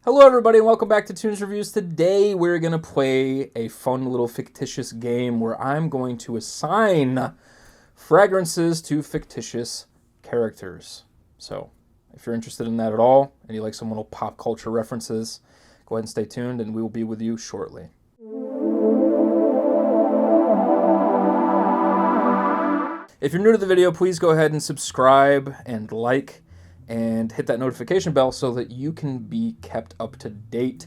Hello everybody and welcome back to Toons Reviews. Today we're going to play a fun little fictitious game where I'm going to assign fragrances to fictitious characters. So if you're interested in that at all and you like some little pop culture references, go ahead and stay tuned and we will be with you shortly. If you're new to the video, please go ahead and subscribe and like and hit that notification bell so that you can be kept up to date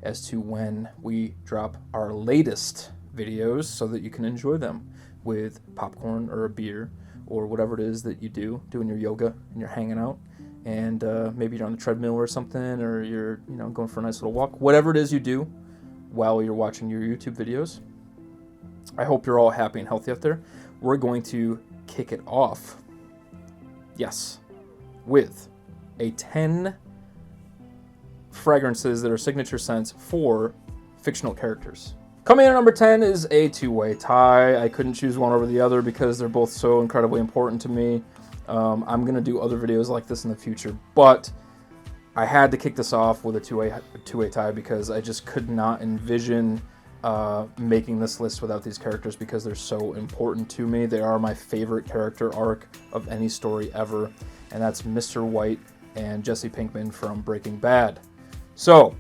as to when we drop our latest videos so that you can enjoy them with popcorn or a beer or whatever it is that you do, doing your yoga and you're hanging out, and maybe you're on the treadmill or something, or you're going for a nice little walk. Whatever it is you do while you're watching your YouTube videos, I hope you're all happy and healthy out there. We're going to kick it off, yes, with a 10 fragrances that are signature scents for fictional characters. Coming in at number 10 is a two-way tie. I couldn't choose one over the other because they're both so incredibly important to me. I'm going to do other videos like this in the future, but I had to kick this off with a two-way tie because I just could not envision making this list without these characters because they're so important to me. They are my favorite character arc of any story ever, and that's Mr. White and Jesse Pinkman from Breaking Bad. So,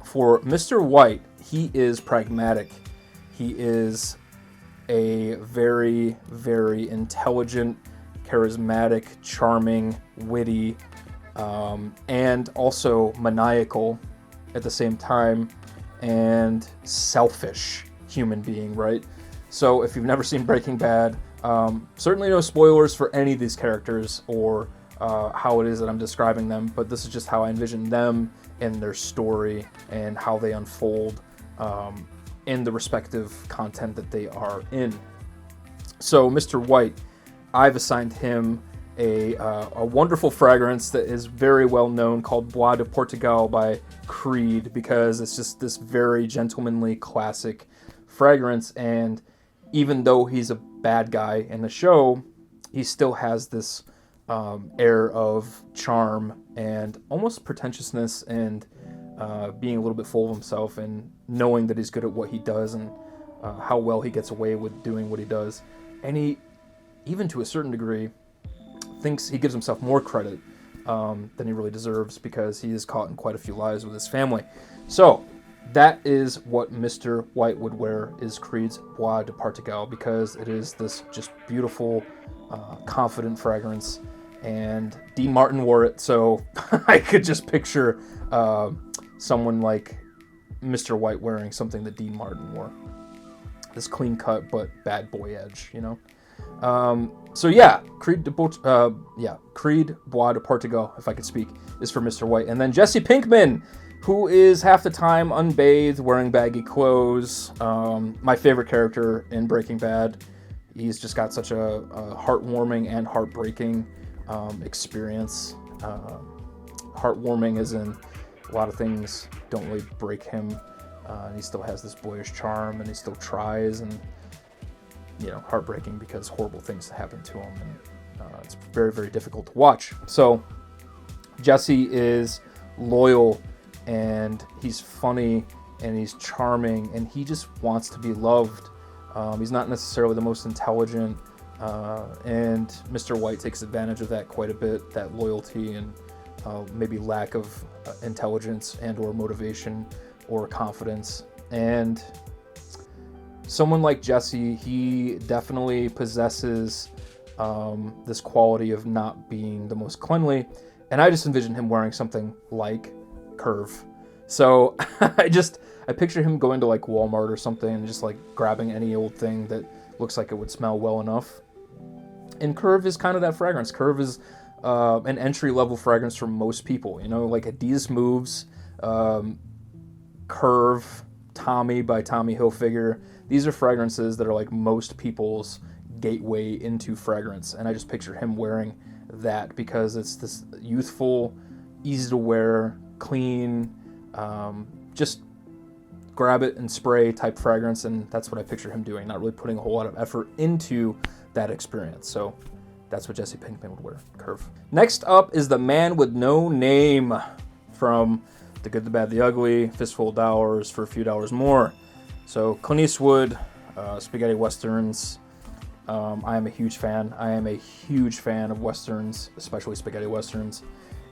for Mr. White, he is pragmatic. He is a very, very intelligent, charismatic, charming, witty, and also maniacal at the same time, and selfish human being, right? So if you've never seen Breaking Bad, certainly no spoilers for any of these characters or how it is that I'm describing them, but this is just how I envision them and their story and how they unfold in the respective content that they are in. So Mr. White, I've assigned him a wonderful fragrance that is very well known called Bois de Portugal by Creed, because it's just this very gentlemanly classic fragrance, and even though he's a bad guy in the show, he still has this air of charm and almost pretentiousness and being a little bit full of himself and knowing that he's good at what he does and how well he gets away with doing what he does. And he, even to a certain degree, thinks he gives himself more credit than he really deserves because he is caught in quite a few lies with his family. So that is what Mr. White would wear, is Creed's Bois de Portugal, because it is this just beautiful, confident fragrance. And Dean Martin wore it, so I could just picture someone like Mr. White wearing something that Dean Martin wore. This clean cut but bad boy edge, you know? So yeah, Creed Bois de Portugal, if I could speak, is for Mr. White. And then Jesse Pinkman, who is half the time unbathed, wearing baggy clothes. My favorite character in Breaking Bad. He's just got such a heartwarming and heartbreaking experience. Heartwarming as in a lot of things don't really break him. He still has this boyish charm, and he still tries, and heartbreaking because horrible things happen to him, and it's very, very difficult to watch. So Jesse is loyal, and he's funny, and he's charming, and he just wants to be loved. He's not necessarily the most intelligent, and Mr. White takes advantage of that quite a bit, that loyalty and maybe lack of intelligence and or motivation or confidence. And someone like Jesse, he definitely possesses this quality of not being the most cleanly, and I just envision him wearing something like Curve. So I picture him going to like Walmart or something and just like grabbing any old thing that looks like it would smell well enough. And Curve is kind of that fragrance. Curve is an entry-level fragrance for most people. Like Adidas Moves, Curve, Tommy by Tommy Hilfiger. These are fragrances that are like most people's gateway into fragrance. And I just picture him wearing that because it's this youthful, easy to wear, clean, just grab it and spray type fragrance. And that's what I picture him doing, not really putting a whole lot of effort into that experience. So that's what Jesse Pinkman would wear, Curve. Next up is the man with no name from The Good, the Bad, the Ugly, Fistful of Dollars, For a Few Dollars More. So Clint Eastwood, spaghetti westerns. I am a huge fan. I am a huge fan of westerns, especially spaghetti westerns.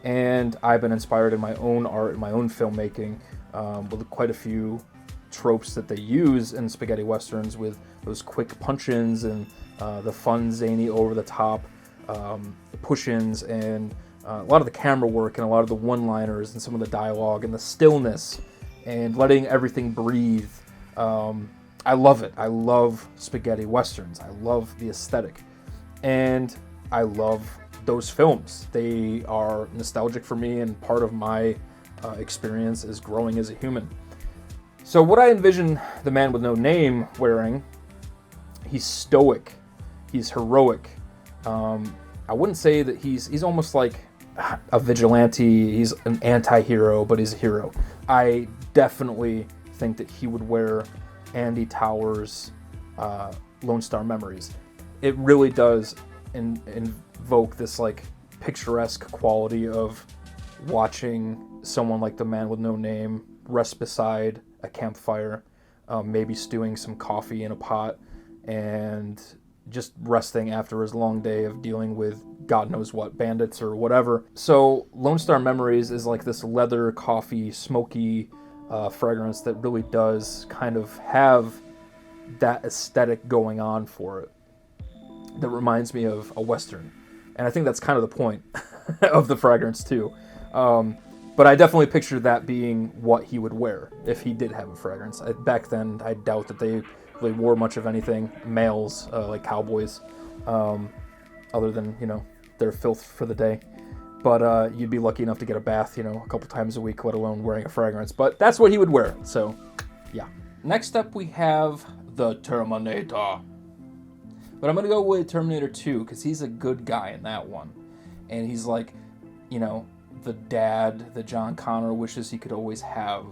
And I've been inspired in my own art, in my own filmmaking, with quite a few tropes that they use in spaghetti westerns, with those quick punch-ins and the fun, zany, over-the-top push-ins, and a lot of the camera work and a lot of the one-liners and some of the dialogue and the stillness and letting everything breathe. I love it. I love spaghetti westerns. I love the aesthetic. And I love those films. They are nostalgic for me and part of my experience as growing as a human. So what I envision the man with no name wearing, he's stoic. He's heroic. I wouldn't say that he's almost like a vigilante. He's an anti-hero, but he's a hero. I definitely think that he would wear Andy Towers' Lone Star Memories. It really does invoke this like picturesque quality of watching someone like the man with no name rest beside a campfire, maybe stewing some coffee in a pot and just resting after his long day of dealing with God knows what, bandits or whatever. So Lone Star Memories is like this leather, coffee, smoky fragrance that really does kind of have that aesthetic going on for it that reminds me of a Western. And I think that's kind of the point of the fragrance too. But I definitely picture that being what he would wear if he did have a fragrance. Back then, I doubt that they really wore much of anything, males, like cowboys, other than, their filth for the day. But you'd be lucky enough to get a bath, a couple times a week, let alone wearing a fragrance. But that's what he would wear, so yeah. Next up, we have the Terminator. But I'm going to go with Terminator 2, because he's a good guy in that one. And he's like, the dad that John Connor wishes he could always have.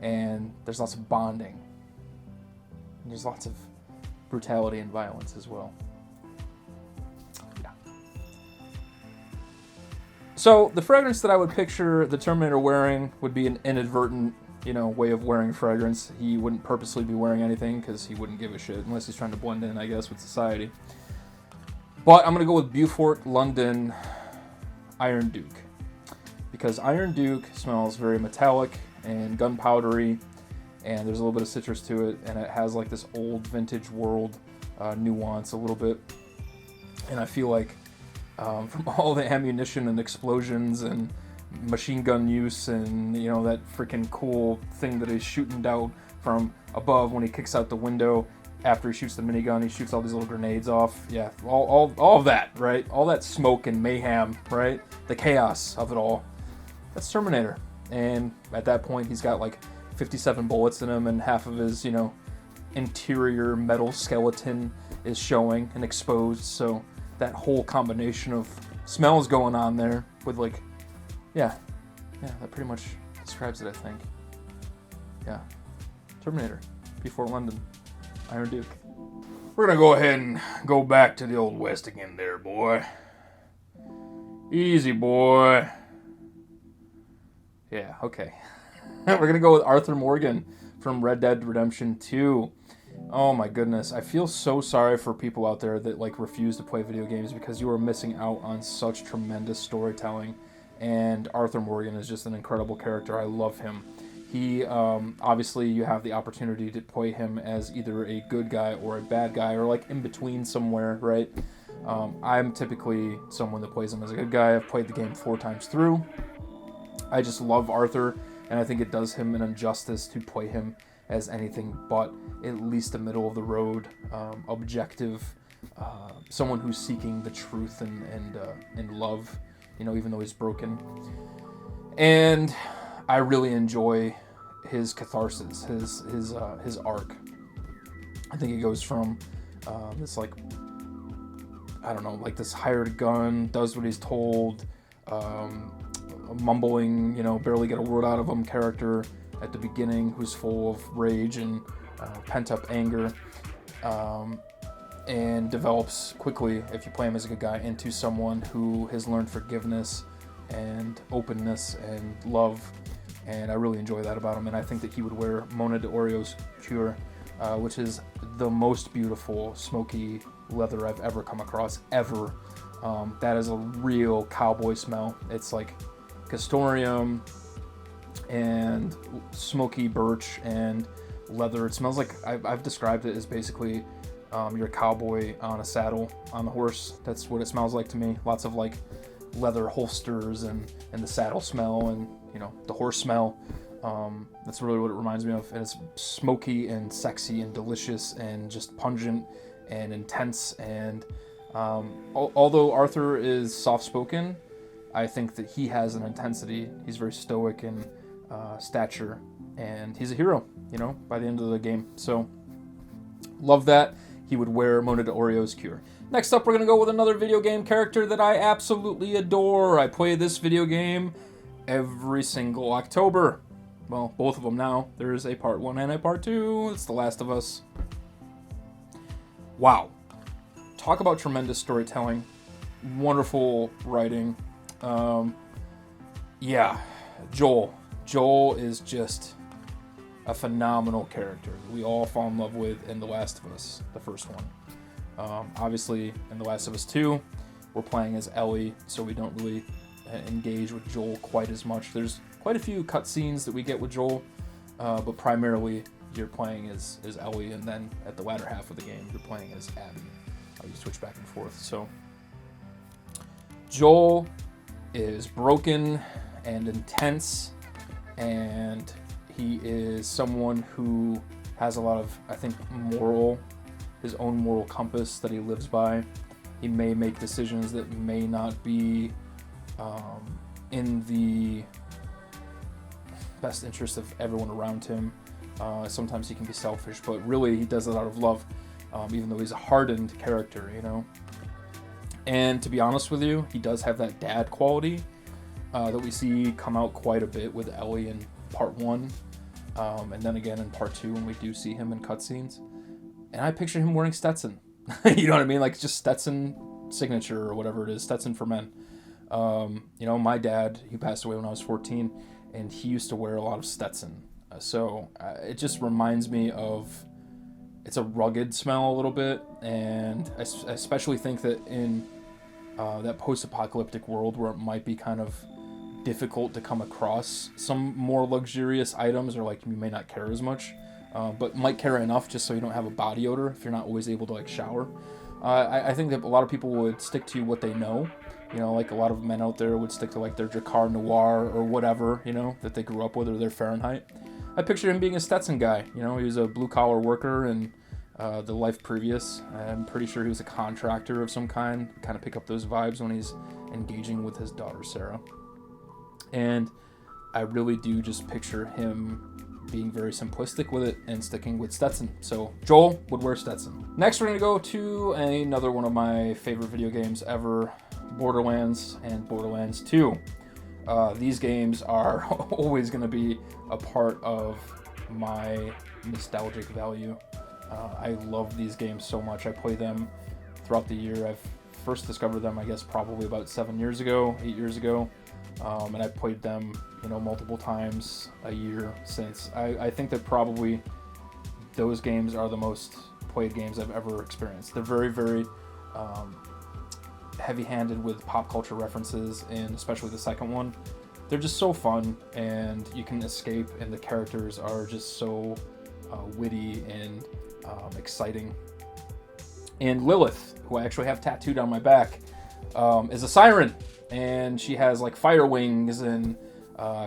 And there's lots of bonding. And there's lots of brutality and violence as well. Yeah. So the fragrance that I would picture the Terminator wearing would be an inadvertent, way of wearing fragrance. He wouldn't purposely be wearing anything because he wouldn't give a shit unless he's trying to blend in, I guess, with society. But I'm going to go with Beaufort London Iron Duke, because Iron Duke smells very metallic and gunpowdery, and there's a little bit of citrus to it, and it has like this old vintage world nuance a little bit. And I feel like from all the ammunition and explosions and machine gun use and that freaking cool thing that he's shooting down from above when he kicks out the window after he shoots the minigun, he shoots all these little grenades off. Yeah, all of that, right? All that smoke and mayhem, right? The chaos of it all. That's Terminator. And at that point, he's got like 57 bullets in him, and half of his, interior metal skeleton is showing and exposed. So that whole combination of smells going on there with like, yeah, that pretty much describes it, I think. Yeah, Terminator, Beaufort London, Iron Duke. We're gonna go ahead and go back to the Old West again there, boy. Easy, boy. Yeah, okay. We're gonna go with Arthur Morgan from Red Dead Redemption 2. Oh my goodness, I feel so sorry for people out there that like refuse to play video games, because you are missing out on such tremendous storytelling. And Arthur Morgan is just an incredible character. I love him. He, obviously, you have the opportunity to play him as either a good guy or a bad guy, or like in between somewhere, right? I'm typically someone that plays him as a good guy. I've played the game 4 times through. I just love Arthur, and I think it does him an injustice to play him as anything but at least a middle-of-the-road, objective, someone who's seeking the truth and love, even though he's broken. And I really enjoy his catharsis, his arc. I think it goes from this like, I don't know, like this hired gun, does what he's told, mumbling, barely get a word out of him character at the beginning, who's full of rage and pent-up anger, and develops quickly, if you play him as a good guy, into someone who has learned forgiveness and openness and love, and I really enjoy that about him. And I think that he would wear Mona de Orio's CUIR, which is the most beautiful smoky leather I've ever come across, ever. That is a real cowboy smell. It's like castoreum and smoky birch and leather. It smells like, I've described it as basically you're a cowboy on a saddle on the horse. That's what it smells like to me. Lots of like leather holsters and the saddle smell and, you know, the horse smell. That's really what it reminds me of. And it's smoky and sexy and delicious and just pungent and intense. And although Arthur is soft-spoken, I think that he has an intensity. He's very stoic in stature, and he's a hero, you know, by the end of the game. So love that. He would wear Mona de Orio's CUIR. Next up, we're going to go with another video game character that I absolutely adore. I play this video game every single October. Well, both of them now. There's a part 1 and a part 2. It's The Last of Us. Wow. Talk about tremendous storytelling. Wonderful writing. Yeah, Joel. Joel is just a phenomenal character we all fall in love with in The Last of Us, the first one. Obviously, in The Last of Us 2, we're playing as Ellie, so we don't really engage with Joel quite as much. There's quite a few cutscenes that we get with Joel, but primarily you're playing as Ellie, and then at the latter half of the game, you're playing as Abby. You switch back and forth. So Joel is broken and intense, and he is someone who has a lot of, I think, his own moral compass that he lives by. He may make decisions that may not be in the best interest of everyone around him. Sometimes he can be selfish, but really he does it out of love, even though he's a hardened character, you know. And to be honest with you, he does have that dad quality that we see come out quite a bit with Ellie in part 1, and then again in part 2 when we do see him in cutscenes. And I picture him wearing Stetson. You know what I mean? Like just Stetson signature or whatever it is, Stetson for men. You know, my dad, he passed away when I was 14, and he used to wear a lot of Stetson. So it just reminds me of, it's a rugged smell a little bit, and I especially think that in that post-apocalyptic world where it might be kind of difficult to come across some more luxurious items, or like you may not care as much, but might care enough just so you don't have a body odor if you're not always able to like shower. I think that a lot of people would stick to what they know. You know, like a lot of men out there would stick to like their Drakkar Noir or whatever, you know, that they grew up with, or their Fahrenheit. I picture him being a Stetson guy. You know, he was a blue-collar worker in the life previous. I'm pretty sure he was a contractor of some kind. Kind of pick up those vibes when he's engaging with his daughter, Sarah. And I really do just picture him being very simplistic with it and sticking with Stetson. So Joel would wear Stetson. Next, we're going to go to another one of my favorite video games ever, Borderlands and Borderlands 2. These games are always going to be a part of my nostalgic value. I love these games so much. I play them throughout the year. I've first discovered them, I guess, probably about 8 years ago. And I've played them, you know, multiple times a year since. I think that probably those games are the most played games I've ever experienced. They're very, very heavy-handed with pop culture references, and especially the second one. They're just so fun, and you can escape, and the characters are just so witty and exciting. And Lilith, who I actually have tattooed on my back, is a siren, and she has like fire wings and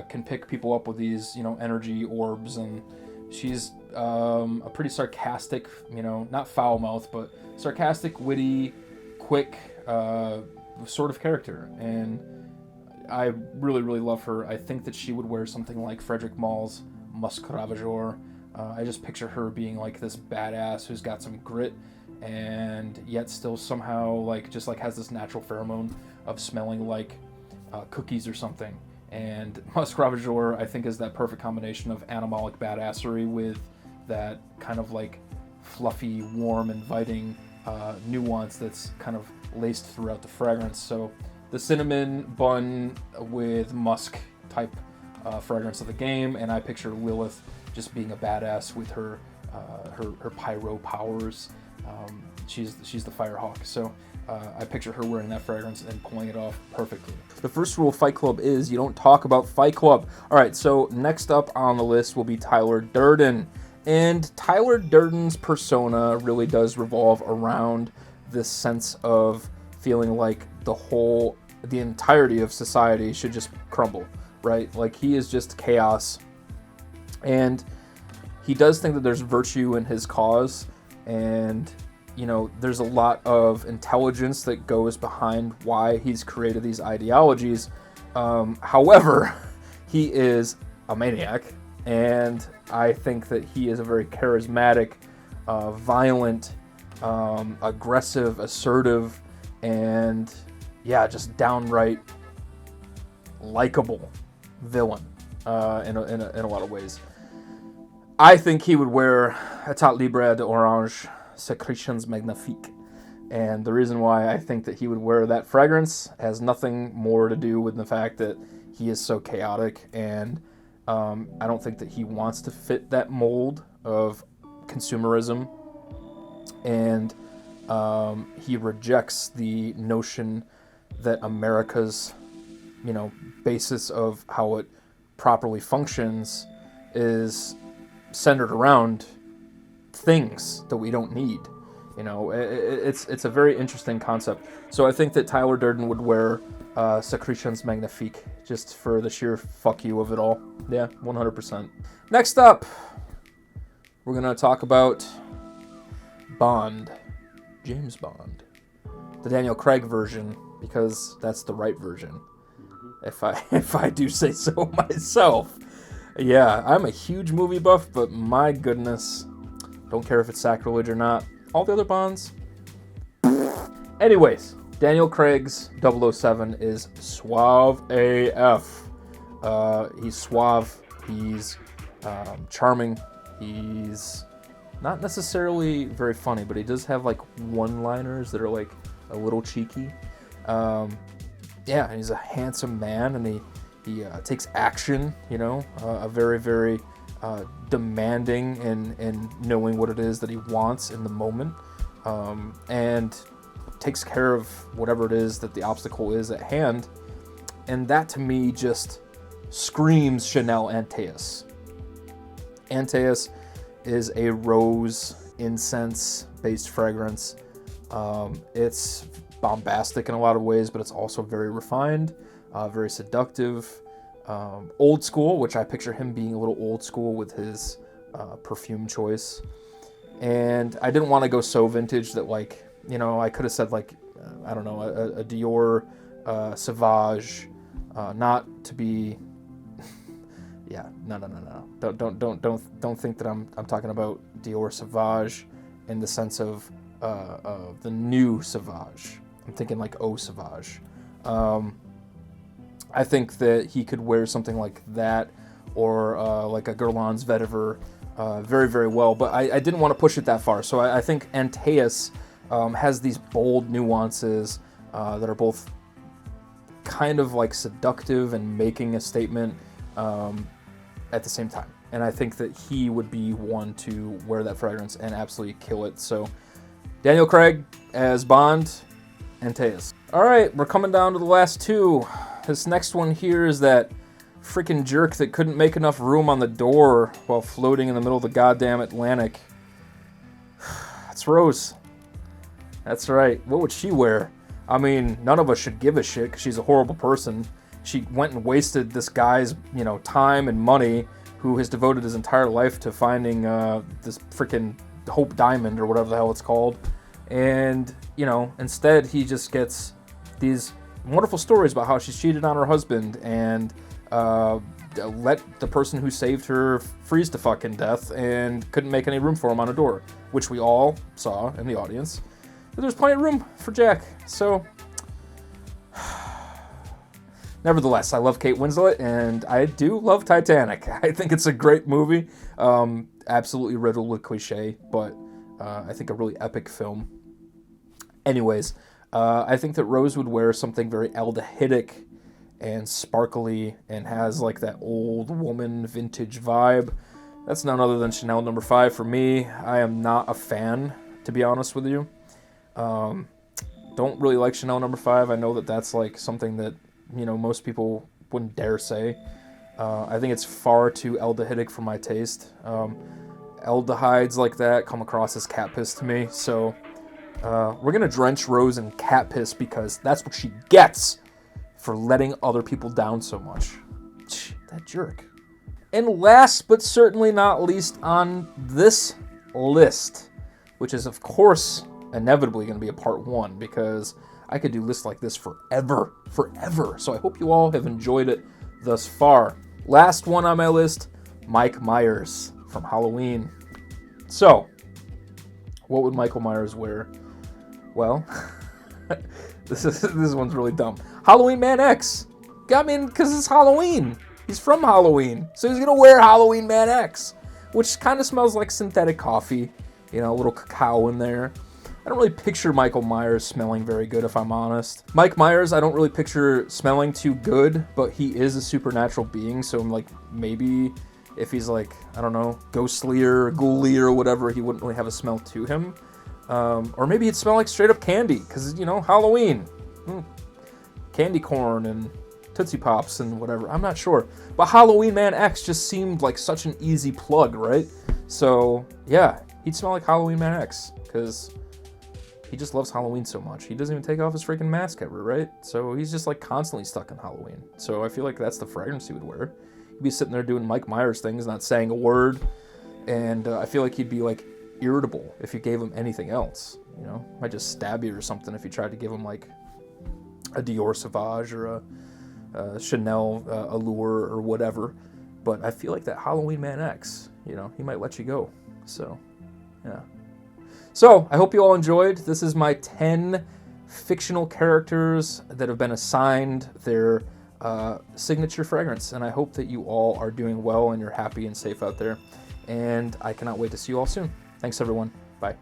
can pick people up with these, you know, energy orbs, and she's a pretty sarcastic, you know, not foul mouth, but sarcastic, witty, quick sort of character, and I really, really love her. I think that she would wear something like Frederick Maul's MUSC RAVAGEUR. I just picture her being like this badass who's got some grit, and yet still somehow like just like has this natural pheromone of smelling like cookies or something. And MUSC RAVAGEUR, I think, is that perfect combination of animalic badassery with that kind of like fluffy, warm, inviting nuance that's kind of laced throughout the fragrance. So the cinnamon bun with musk type fragrance of the game, and I picture Lilith just being a badass with her pyro powers. She's the Firehawk, so I picture her wearing that fragrance and pulling it off perfectly. The first rule of Fight Club is you don't talk about Fight Club. All right, so next up on the list will be Tyler Durden. And Tyler Durden's persona really does revolve around this sense of feeling like the entirety of society should just crumble, right? Like, he is just chaos. And he does think that there's virtue in his cause, and there's a lot of intelligence that goes behind why he's created these ideologies. However, he is a maniac, and I think that he is a very charismatic, violent, aggressive, assertive, and just downright likable villain in a lot of ways. I think he would wear Etat Libre d'Orange Secretions Magnifiques, and the reason why I think that he would wear that fragrance has nothing more to do with the fact that he is so chaotic, and I don't think that he wants to fit that mold of consumerism, and he rejects the notion that America's basis of how it properly functions is centered around things that we don't need. It's a very interesting concept. So I think that Tyler Durden would wear Secretions Magnifiques just for the sheer fuck you of it all. Yeah, 100%. Next up, we're going to talk about Bond. James Bond. The Daniel Craig version, because that's the right version. If I do say so myself. Yeah, I'm a huge movie buff, but my goodness, don't care if it's sacrilege or not. All the other Bonds. Anyways, Daniel Craig's 007 is suave AF. He's suave. He's charming. He's not necessarily very funny, but he does have like one-liners that are like a little cheeky. And he's a handsome man, and he takes action, a very, very demanding and knowing what it is that he wants in the moment, and takes care of whatever it is that the obstacle is at hand. And that to me just screams Chanel ANTAEUS. ANTAEUS is a rose incense based fragrance. It's bombastic in a lot of ways, but it's also very refined, very seductive, old school, which I picture him being a little old school with his perfume choice. And I didn't want to go so vintage that, like, I could have said, like, I don't know, a Dior Sauvage, not to be, no. Don't think that I'm talking about Dior Sauvage in the sense of the new Sauvage. I'm thinking like Eau Sauvage. I think that he could wear something like that, or like a Guerlain's Vetiver very, very well, but I didn't want to push it that far. So I think ANTAEUS has these bold nuances that are both kind of like seductive and making a statement at the same time. And I think that he would be one to wear that fragrance and absolutely kill it. So Daniel Craig as Bond, ANTAEUS. All right, we're coming down to the last two. This next one here is that freaking jerk that couldn't make enough room on the door while floating in the middle of the goddamn Atlantic. It's Rose. That's right. What would she wear? I mean, none of us should give a shit because she's a horrible person. She went and wasted this guy's, time and money, who has devoted his entire life to finding this freaking Hope Diamond or whatever the hell it's called. And, instead he just gets these wonderful stories about how she's cheated on her husband and let the person who saved her freeze to fucking death and couldn't make any room for him on a door, which we all saw in the audience. But there's plenty of room for Jack. So, nevertheless, I love Kate Winslet, and I do love Titanic. I think it's a great movie. Absolutely riddled with cliche, but I think a really epic film. Anyways, I think that Rose would wear something very aldehydic and sparkly and has like that old woman vintage vibe. That's none other than Chanel number 5 for me. I am not a fan, to be honest with you. Don't really like Chanel number 5. I know that that's like something that, you know, most people wouldn't dare say. I think it's far too aldehydic for my taste. Aldehydes like that come across as cat piss to me, so we're gonna drench Rose in cat piss because that's what she gets for letting other people down so much. That jerk. And last but certainly not least on this list, which is of course inevitably going to be a part 1 because I could do lists like this forever. So I hope you all have enjoyed it thus far. Last one on my list, Mike Myers from Halloween. So, what would Michael Myers wear? Well, this one's really dumb. Halloween Man X. I mean, because it's Halloween. He's from Halloween, so he's gonna wear Halloween Man X, which kind of smells like synthetic coffee. You know, a little cacao in there. I don't really picture Michael Myers smelling very good, if I'm honest. Mike Myers, I don't really picture smelling too good, but he is a supernatural being, so I'm like, maybe if he's like, I don't know, ghostly or ghouly or whatever, he wouldn't really have a smell to him. Or maybe he'd smell like straight up candy, because, you know, Halloween. Candy corn and Tootsie Pops and whatever. I'm not sure. But Halloween Man X just seemed like such an easy plug, right? So, yeah, he'd smell like Halloween Man X, because he just loves Halloween so much. He doesn't even take off his freaking mask ever, right? So he's just like constantly stuck in Halloween. So I feel like that's the fragrance he would wear. He'd be sitting there doing Mike Myers things, not saying a word. And I feel like he'd be like irritable if you gave him anything else. You know, might just stab you or something if you tried to give him like a Dior Sauvage or a Chanel Allure or whatever. But I feel like that Halloween Man X, you know, he might let you go. So, yeah. So, I hope you all enjoyed. This is my 10 fictional characters that have been assigned their signature fragrance. And I hope that you all are doing well and you're happy and safe out there. And I cannot wait to see you all soon. Thanks, everyone. Bye.